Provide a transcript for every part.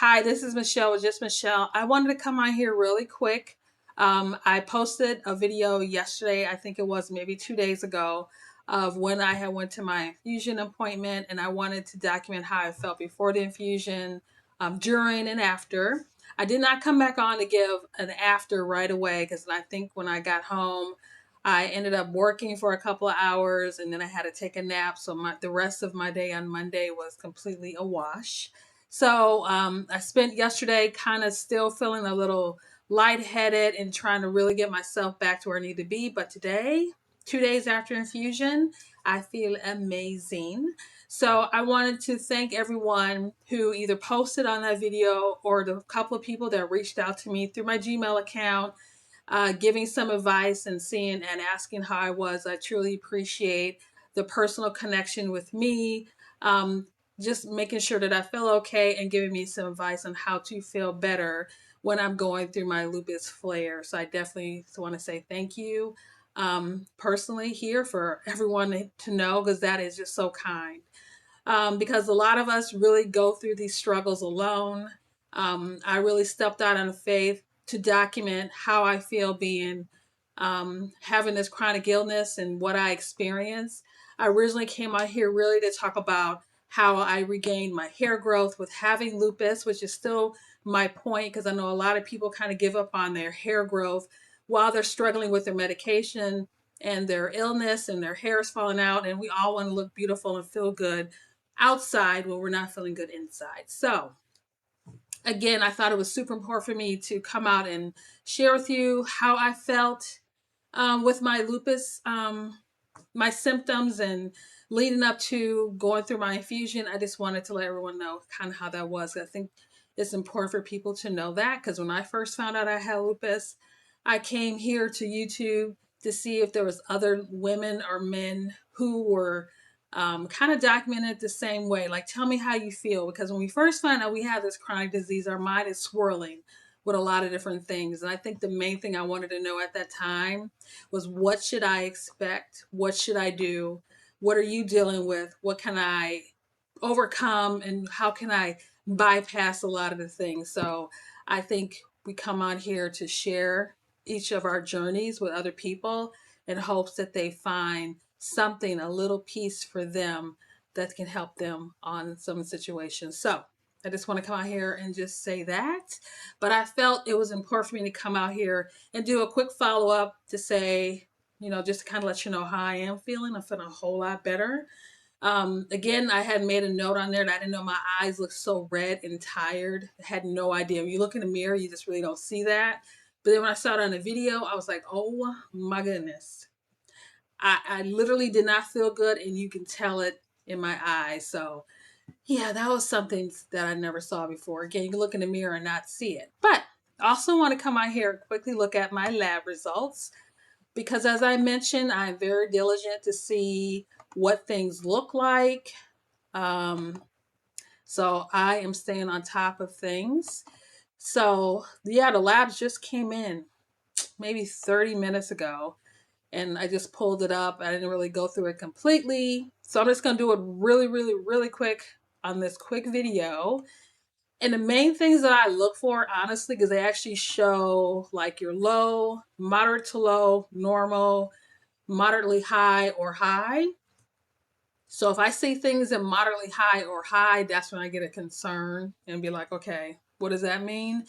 Hi, this is Michelle with Just Michelle. I wanted to come on here really quick. I posted a video yesterday, I think it was maybe 2 days ago, of when I had went to my infusion appointment, and I wanted to document how I felt before the infusion, during and after. I did not come back on to give an after right away because I think when I got home, I ended up working for a couple of hours and then I had to take a nap. So the rest of my day on Monday was completely a wash. So I spent yesterday kind of still feeling a little lightheaded and trying to really get myself back to where I need to be. But today, 2 days after infusion, I feel amazing. So I wanted to thank everyone who either posted on that video or the couple of people that reached out to me through my Gmail account, giving some advice and seeing and asking how I was. I truly appreciate the personal connection with me. Just making sure that I feel okay and giving me some advice on how to feel better when I'm going through my lupus flare. So I definitely want to say thank you personally here for everyone to know, because that is just so kind. Because a lot of us really go through these struggles alone. I really stepped out on faith to document how I feel being having this chronic illness and what I experienced. I originally came out here really to talk about how I regained my hair growth with having lupus, which is still my point, because I know a lot of people kind of give up on their hair growth while they're struggling with their medication and their illness and their hair is falling out, and we all want to look beautiful and feel good outside when we're not feeling good inside. So again, I thought it was super important for me to come out and share with you how I felt with my lupus, my symptoms, and leading up to going through my infusion. I just wanted to let everyone know kind of how that was. I think it's important for people to know that, because when I first found out I had lupus, I came here to YouTube to see if there was other women or men who were kind of documented the same way. Like, tell me how you feel, because when we first find out we have this chronic disease, our mind is swirling with a lot of different things. And I think the main thing I wanted to know at that time was, what should I expect? What should I do? What are you dealing with? What can I overcome? And how can I bypass a lot of the things? So I think we come on here to share each of our journeys with other people in hopes that they find something, a little piece for them that can help them on some situations. So I just want to come out here and just say that. But I felt it was important for me to come out here and do a quick follow up to say, just to kind of let you know how I am feeling. I'm feeling a whole lot better. Again, I had made a note on there that I didn't know my eyes looked so red and tired. I had no idea. When you look in the mirror, you just really don't see that. But then when I saw it on the video, I was like, oh my goodness. I literally did not feel good, and you can tell it in my eyes. So yeah, that was something that I never saw before. Again, you can look in the mirror and not see it. But I also want to come out here and quickly look at my lab results, because as I mentioned, I'm very diligent to see what things look like. Um, so I am staying on top of things. So yeah, the labs just came in maybe 30 minutes ago, and I just pulled it up. I didn't really go through it completely. So I'm just going to do it really, really, really quick on this quick video. And the main things that I look for, honestly, because they actually show like your low, moderate to low, normal, moderately high, or high. So if I see things in moderately high or high, that's when I get a concern and be like, okay, what does that mean?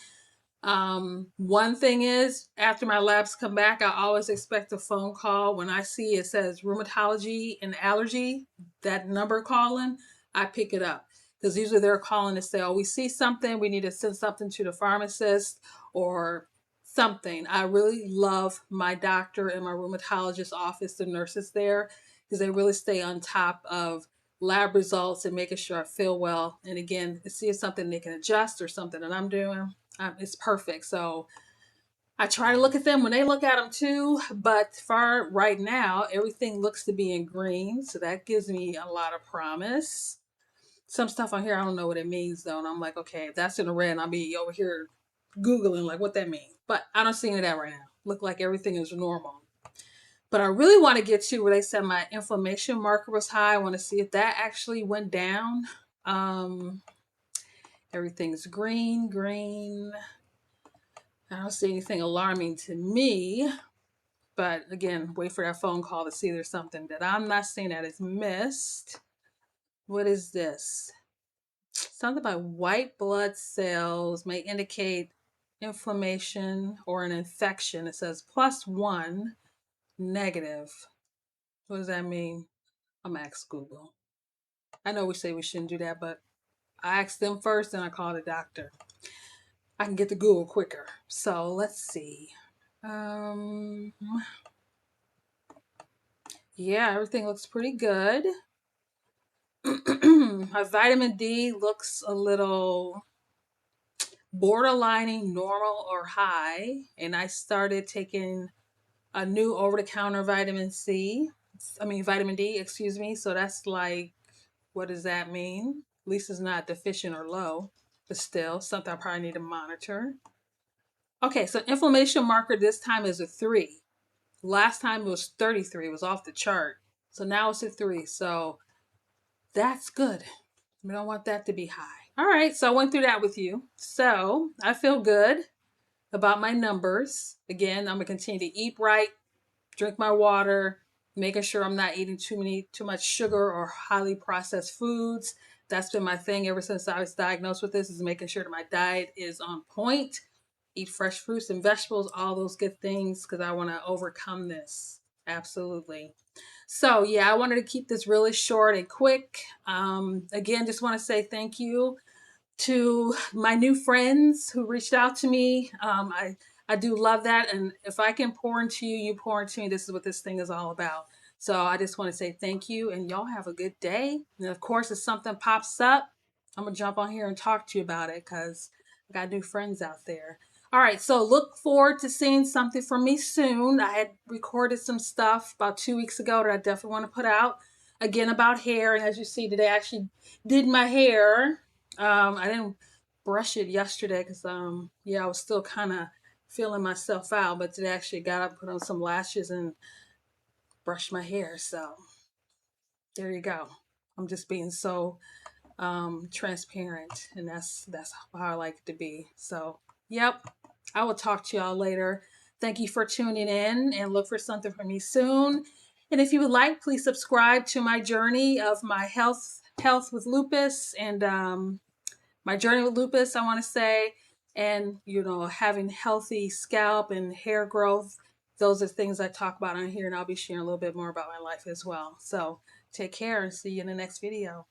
One thing is, after my labs come back, I always expect a phone call. When I see it says rheumatology and allergy, that number calling, I pick it up. Because usually they're calling to say, oh, we see something, we need to send something to the pharmacist or something. I really love my doctor and my rheumatologist office, the nurses there, because they really stay on top of lab results and making sure I feel well. And again, see if something they can adjust or something that I'm doing. It's perfect. So I try to look at them when they look at them too. But for right now, everything looks to be in green. So that gives me a lot of promise. Some stuff on here, I don't know what it means though. And I'm like, okay, if that's in the red, I'll be over here Googling like what that means. But I don't see any of that right now. Look like everything is normal. But I really want to get to where they said my inflammation marker was high. I want to see if that actually went down. Everything's green, green. I don't see anything alarming to me. But again, wait for that phone call to see there's something that I'm not seeing that is missed. What is this? Something about white blood cells may indicate inflammation or an infection. It says +1 negative. What does that mean? I'm gonna ask Google. I know we say we shouldn't do that, but I asked them first and I called the doctor. I can get to Google quicker. So let's see. Um, yeah, everything looks pretty good. My vitamin D looks a little borderlining normal or high, and I started taking a new over-the-counter vitamin D, excuse me. So that's like, what does that mean? At least it's not deficient or low, but still something I probably need to monitor. Okay, so inflammation marker this time is a 3. Last time it was 33. It was off the chart. So now it's a 3. So that's good. We don't want that to be high. All right, so I went through that with you. So I feel good about my numbers. Again, I'm gonna continue to eat right, drink my water, making sure I'm not eating too much sugar or highly processed foods. That's been my thing ever since I was diagnosed with this, is making sure that my diet is on point. Eat fresh fruits and vegetables, all those good things, because I want to overcome this. Absolutely. So yeah, I wanted to keep this really short and quick. Again, just want to say thank you to my new friends who reached out to me. I do love that, and if I can pour into you, you pour into me. This is what this thing is all about. So I just want to say thank you, and y'all have a good day. And of course, if something pops up, I'm gonna jump on here and talk to you about it, because I got new friends out there. All right, so look forward to seeing something from me soon. I had recorded some stuff about 2 weeks ago that I definitely want to put out. Again, about hair, and as you see today, I actually did my hair. I didn't brush it yesterday because yeah, I was still kind of feeling myself out, but today I actually got up, put on some lashes, and brushed my hair. So there you go. I'm just being so transparent, and that's how I like it to be. So yep, I will talk to y'all later. Thank you for tuning in, and look for something from me soon. And if you would like, please subscribe to my journey of my health with lupus, and my journey with lupus, I want to say, and having healthy scalp and hair growth. Those are things I talk about on here, and I'll be sharing a little bit more about my life as well. So take care and see you in the next video.